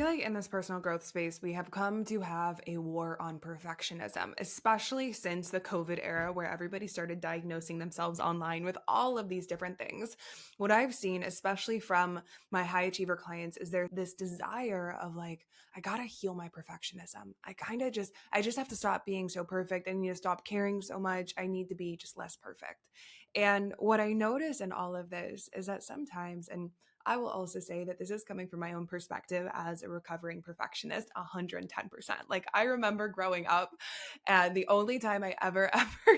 feel like in this personal growth space, we have come to have a war on perfectionism, especially since the COVID era where everybody started diagnosing themselves online with all of these different things. What I've seen, especially from my high achiever clients, is there this desire of like, I gotta heal my perfectionism. I just have to stop being so perfect. I need to stop caring so much. I need to be just less perfect. And what I notice in all of this is that sometimes, and I will also say that this is coming from my own perspective as a recovering perfectionist, 110%. Like, I remember growing up, and the only time I ever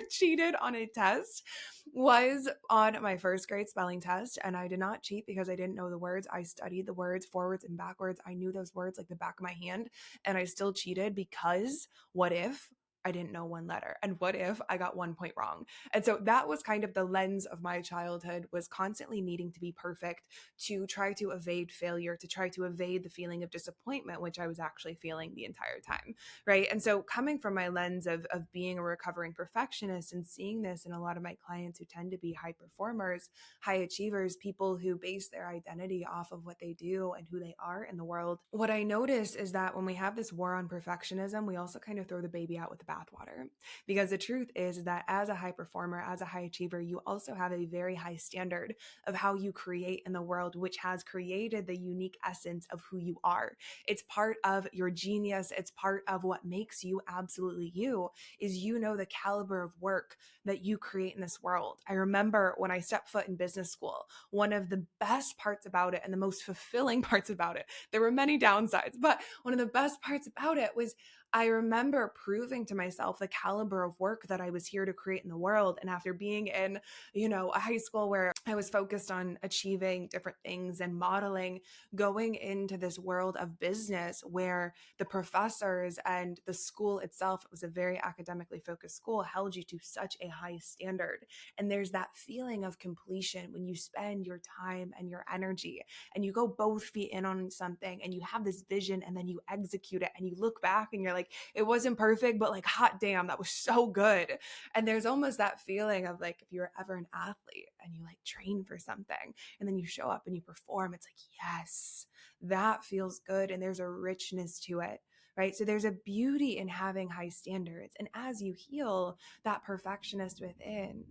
cheated on a test was on my first grade spelling test. And I did not cheat because I didn't know the words. I studied the words forwards and backwards. I knew those words like the back of my hand. And I still cheated because what if I didn't know one letter? And what if I got 1 point wrong? And so that was kind of the lens of my childhood, was constantly needing to be perfect, to try to evade failure, to try to evade the feeling of disappointment, which I was actually feeling the entire time, right? And so coming from my lens of being a recovering perfectionist and seeing this in a lot of my clients who tend to be high performers, high achievers, people who base their identity off of what they do and who they are in the world, what I notice is that when we have this war on perfectionism, we also kind of throw the baby out with the bathwater. Because the truth is that as a high performer, as a high achiever, you also have a very high standard of how you create in the world, which has created the unique essence of who you are. It's part of your genius. It's part of what makes you absolutely you, is the caliber of work that you create in this world. I remember when I stepped foot in business school, one of the best parts about it and the most fulfilling parts about it, there were many downsides, but one of the best parts about it was I remember proving to myself the caliber of work that I was here to create in the world. And after being in, a high school where I was focused on achieving different things and modeling, going into this world of business where the professors and the school itself, it was a very academically focused school, held you to such a high standard. And there's that feeling of completion when you spend your time and your energy and you go both feet in on something and you have this vision and then you execute it and you look back and you're like, it wasn't perfect, but like, hot damn, that was so good. And there's almost that feeling of like, if you're ever an athlete and you like train for something and then you show up and you perform, it's like, yes, that feels good. And there's a richness to it, right? So there's a beauty in having high standards. And as you heal that perfectionist within,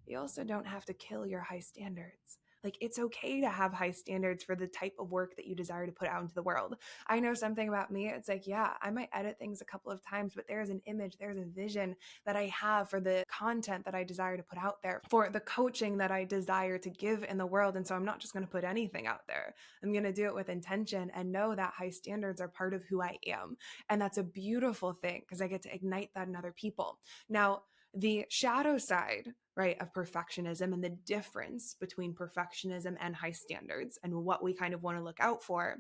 you also don't have to kill your high standards. Like, it's okay to have high standards for the type of work that you desire to put out into the world. I know something about me. It's like, yeah, I might edit things a couple of times, but there's an image, there's a vision that I have for the content that I desire to put out there, for the coaching that I desire to give in the world. And so I'm not just going to put anything out there. I'm going to do it with intention and know that high standards are part of who I am. And that's a beautiful thing because I get to ignite that in other people. Now, the shadow side, right, of perfectionism and the difference between perfectionism and high standards and what we kind of want to look out for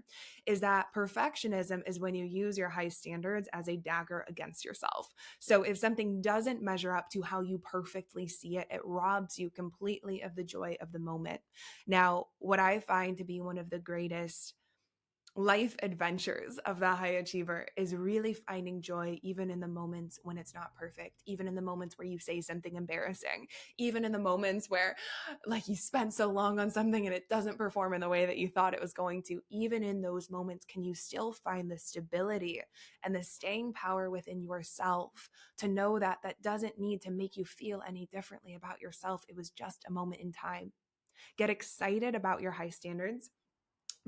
is that perfectionism is when you use your high standards as a dagger against yourself. So if something doesn't measure up to how you perfectly see it, it robs you completely of the joy of the moment. Now, what I find to be one of the greatest life adventures of the high achiever is really finding joy even in the moments when it's not perfect, even in the moments where you say something embarrassing, even in the moments where like you spent so long on something and it doesn't perform in the way that you thought it was going to. Even in those moments, can you still find the stability and the staying power within yourself to know that that doesn't need to make you feel any differently about yourself? It was just a moment in time. Get excited about your high standards.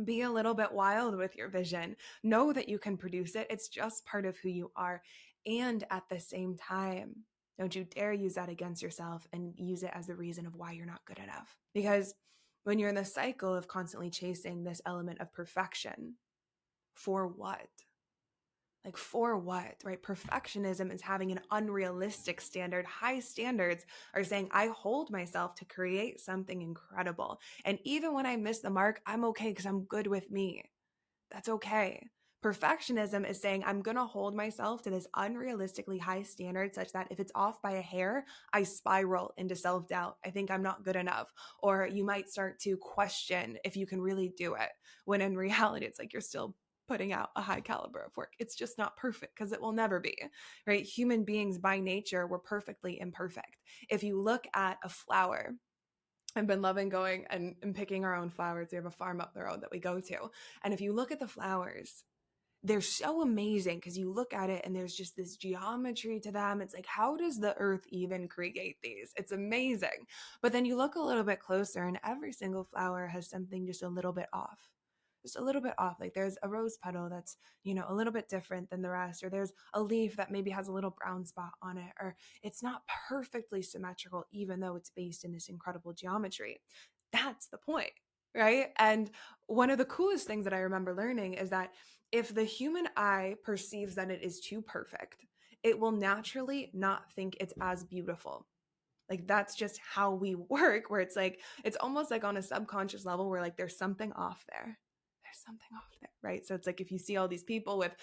Be a little bit wild with your vision. Know that you can produce it. It's just part of who you are. And at the same time, don't you dare use that against yourself and use it as the reason of why you're not good enough. Because when you're in the cycle of constantly chasing this element of perfection, for what? Like, for what, right? Perfectionism is having an unrealistic standard. High standards are saying, I hold myself to create something incredible. And even when I miss the mark, I'm okay because I'm good with me. That's okay. Perfectionism is saying, I'm going to hold myself to this unrealistically high standard such that if it's off by a hair, I spiral into self-doubt. I think I'm not good enough. Or you might start to question if you can really do it, when in reality, it's like you're still putting out a high caliber of work. It's just not perfect because it will never be, right? Human beings by nature, we're perfectly imperfect. If you look at a flower, I've been loving going and picking our own flowers. We have a farm up the road that we go to. And if you look at the flowers, they're so amazing because you look at it and there's just this geometry to them. It's like, how does the earth even create these? It's amazing. But then you look a little bit closer and every single flower has something just a little bit off. Just a little bit off. Like there's a rose petal that's, a little bit different than the rest, or there's a leaf that maybe has a little brown spot on it, or it's not perfectly symmetrical, even though it's based in this incredible geometry. That's the point, right? And one of the coolest things that I remember learning is that if the human eye perceives that it is too perfect, it will naturally not think it's as beautiful. Like that's just how we work, where it's like, it's almost like on a subconscious level where like there's something off there. There's something off there, right? So it's like if you see all these people with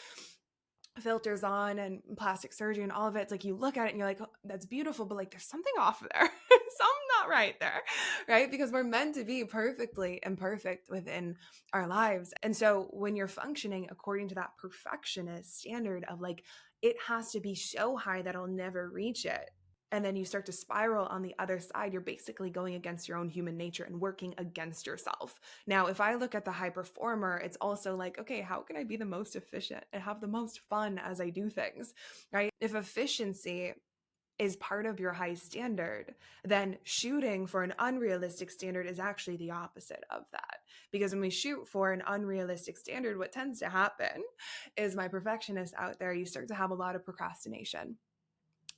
filters on and plastic surgery and all of it, it's like you look at it and you're like, oh, that's beautiful, but like there's something off there. Something not right there, right? Because we're meant to be perfectly imperfect within our lives. And so when you're functioning according to that perfectionist standard of like, it has to be so high that I'll never reach it, and then you start to spiral on the other side, you're basically going against your own human nature and working against yourself. Now, if I look at the high performer, it's also like, okay, how can I be the most efficient and have the most fun as I do things, right? If efficiency is part of your high standard, then shooting for an unrealistic standard is actually the opposite of that. Because when we shoot for an unrealistic standard, what tends to happen is, my perfectionists out there, you start to have a lot of procrastination.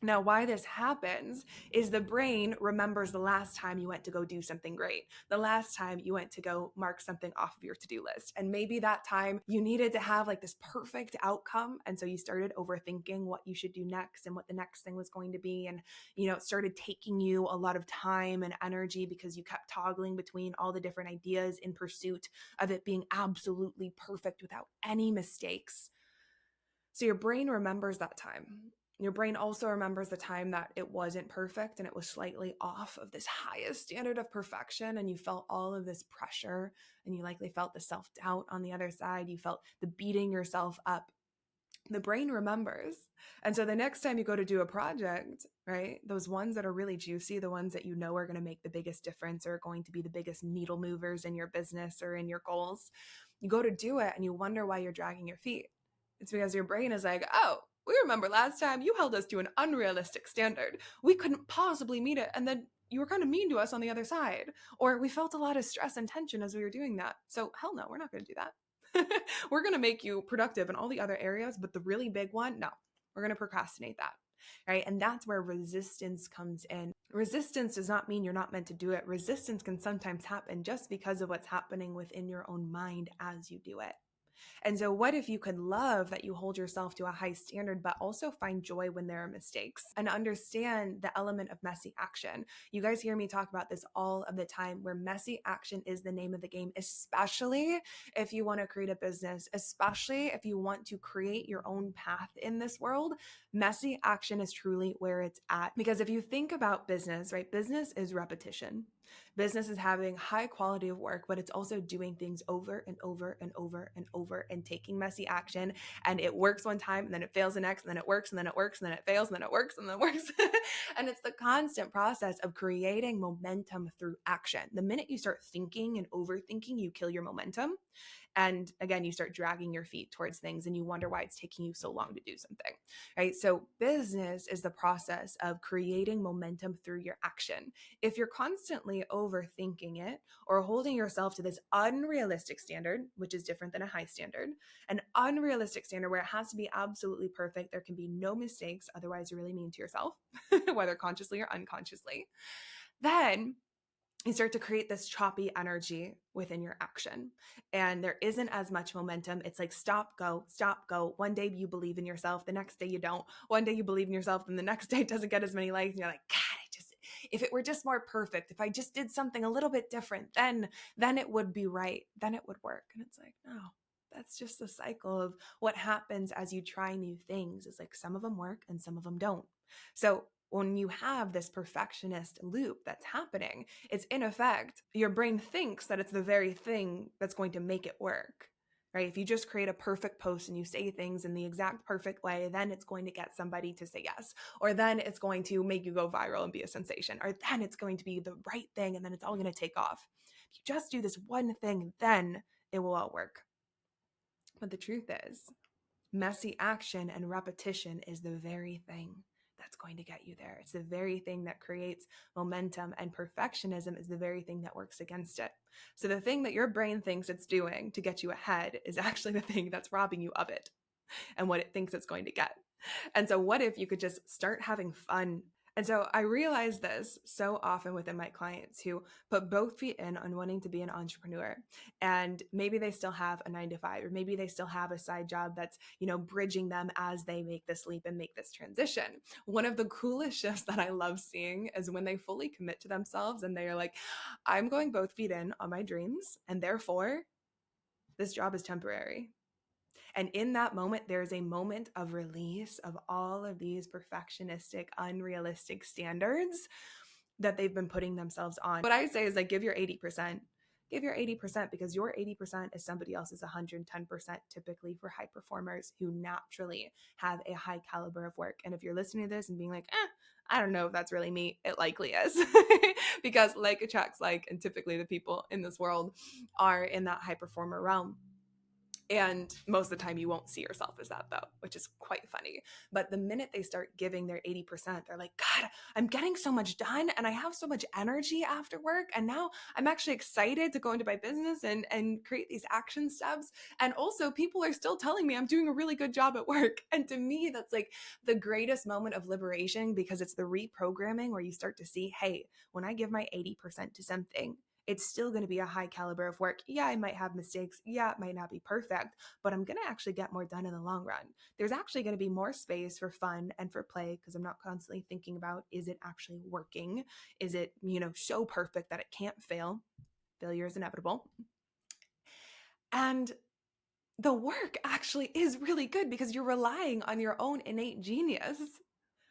Now, why this happens is the brain remembers the last time you went to go do something great, the last time you went to go mark something off of your to-do list. And maybe that time you needed to have like this perfect outcome. And so you started overthinking what you should do next and what the next thing was going to be. And, it started taking you a lot of time and energy because you kept toggling between all the different ideas in pursuit of it being absolutely perfect without any mistakes. So your brain remembers that time. Your brain also remembers the time that it wasn't perfect and it was slightly off of this highest standard of perfection, and you felt all of this pressure, and you likely felt the self-doubt on the other side. You felt the beating yourself up. The brain remembers. And so the next time you go to do a project, right, those ones that are really juicy, the ones that you know are going to make the biggest difference or are going to be the biggest needle movers in your business or in your goals, you go to do it and you wonder why you're dragging your feet. It's because your brain is like, oh, we remember last time you held us to an unrealistic standard. We couldn't possibly meet it. And then you were kind of mean to us on the other side. Or we felt a lot of stress and tension as we were doing that. So hell no, we're not going to do that. We're going to make you productive in all the other areas, but the really big one, no, we're going to procrastinate that. Right. And that's where resistance comes in. Resistance does not mean you're not meant to do it. Resistance can sometimes happen just because of what's happening within your own mind as you do it. And so what if you could love that you hold yourself to a high standard, but also find joy when there are mistakes and understand the element of messy action? You guys hear me talk about this all of the time, where messy action is the name of the game, especially if you want to create a business, especially if you want to create your own path in this world. Messy action is truly where it's at. Because if you think about business, right, business is repetition. Business is having high quality of work, but it's also doing things over and over and over and over and taking messy action. And it works one time and then it fails the next, and then it works and then it works and then it fails and then it works and then it works. And it's the constant process of creating momentum through action. The minute you start thinking and overthinking, you kill your momentum. And again, you start dragging your feet towards things and you wonder why it's taking you so long to do something, right? So business is the process of creating momentum through your action. If you're constantly overthinking it or holding yourself to this unrealistic standard, which is different than a high standard, an unrealistic standard where it has to be absolutely perfect, there can be no mistakes, otherwise you're really mean to yourself, whether consciously or unconsciously, then you start to create this choppy energy within your action, and there isn't as much momentum. It's like stop, go, stop, go. One day you believe in yourself, the next day you don't. One day you believe in yourself, then the next day it doesn't get as many likes, and you're like, God, if it were just more perfect, if I just did something a little bit different, then it would be right, then it would work. And it's like, no, that's just the cycle of what happens as you try new things. It's like some of them work and some of them don't. So when you have this perfectionist loop that's happening, it's in effect, your brain thinks that it's the very thing that's going to make it work, right? If you just create a perfect post and you say things in the exact perfect way, then it's going to get somebody to say yes, or then it's going to make you go viral and be a sensation, or then it's going to be the right thing and then it's all going to take off. If you just do this one thing, then it will all work. But the truth is, Messy action and repetition is the very thing that's going to get you there. It's the very thing that creates momentum, and perfectionism is the very thing that works against it. So the thing that your brain thinks it's doing to get you ahead is actually the thing that's robbing you of it and what it thinks it's going to get. And so, what if you could just start having fun? And so, I realize this so often within my clients who put both feet in on wanting to be an entrepreneur. And maybe they still have a 9 to 5, or maybe they still have a side job that's, bridging them as they make this leap and make this transition. One of the coolest shifts that I love seeing is when they fully commit to themselves and they are like, I'm going both feet in on my dreams, and therefore, this job is temporary. And in that moment, there is a moment of release of all of these perfectionistic, unrealistic standards that they've been putting themselves on. What I say is like, give your 80%. Give your 80% because your 80% is somebody else's 110%, typically for high performers who naturally have a high caliber of work. And if you're listening to this and being like, I don't know if that's really me, it likely is. Because like attracts like, and typically the people in this world are in that high performer realm. And most of the time you won't see yourself as that though, which is quite funny. But the minute they start giving their 80%, they're like, God, I'm getting so much done and I have so much energy after work. And now I'm actually excited to go into my business and create these action steps. And also people are still telling me I'm doing a really good job at work. And to me, that's like the greatest moment of liberation, because it's the reprogramming where you start to see, hey, when I give my 80% to something, it's still going to be a high caliber of work. Yeah, I might have mistakes. Yeah, it might not be perfect, but I'm going to actually get more done in the long run. There's actually going to be more space for fun and for play because I'm not constantly thinking about, is it actually working? Is it, so perfect that it can't fail? Failure is inevitable. And the work actually is really good because you're relying on your own innate genius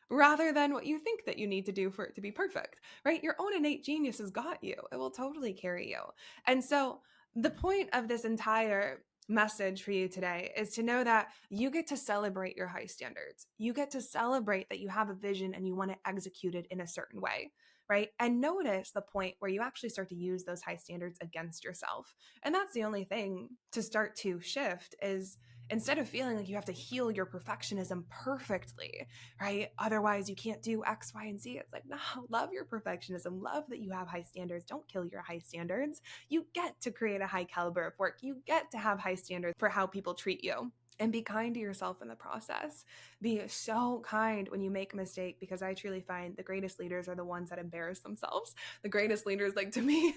rather than what you think that you need to do for it to be perfect, right? Your own innate genius has got you. It will totally carry you. And so the point of this entire message for you today is to know that you get to celebrate your high standards. You get to celebrate that you have a vision and you want to execute it in a certain way, right? And notice the point where you actually start to use those high standards against yourself. And that's the only thing to start to shift is, instead of feeling like you have to heal your perfectionism perfectly, right? Otherwise, you can't do X, Y, and Z. It's like, no, love your perfectionism. Love that you have high standards. Don't kill your high standards. You get to create a high caliber of work. You get to have high standards for how people treat you. And be kind to yourself in the process. Be so kind when you make a mistake, because I truly find the greatest leaders are the ones that embarrass themselves. The greatest leaders, like to me,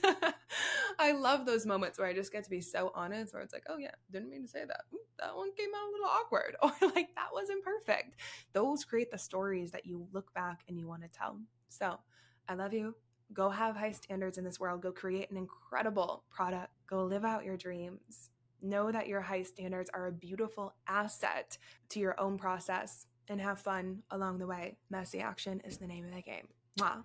I love those moments where I just get to be so honest, where it's like, oh yeah, didn't mean to say that. That one came out a little awkward. Or like, that wasn't perfect. Those create the stories that you look back and you want to tell. So I love you. Go have high standards in this world. Go create an incredible product. Go live out your dreams. Know that your high standards are a beautiful asset to your own process, and have fun along the way. Messy action is the name of the game. Mwah.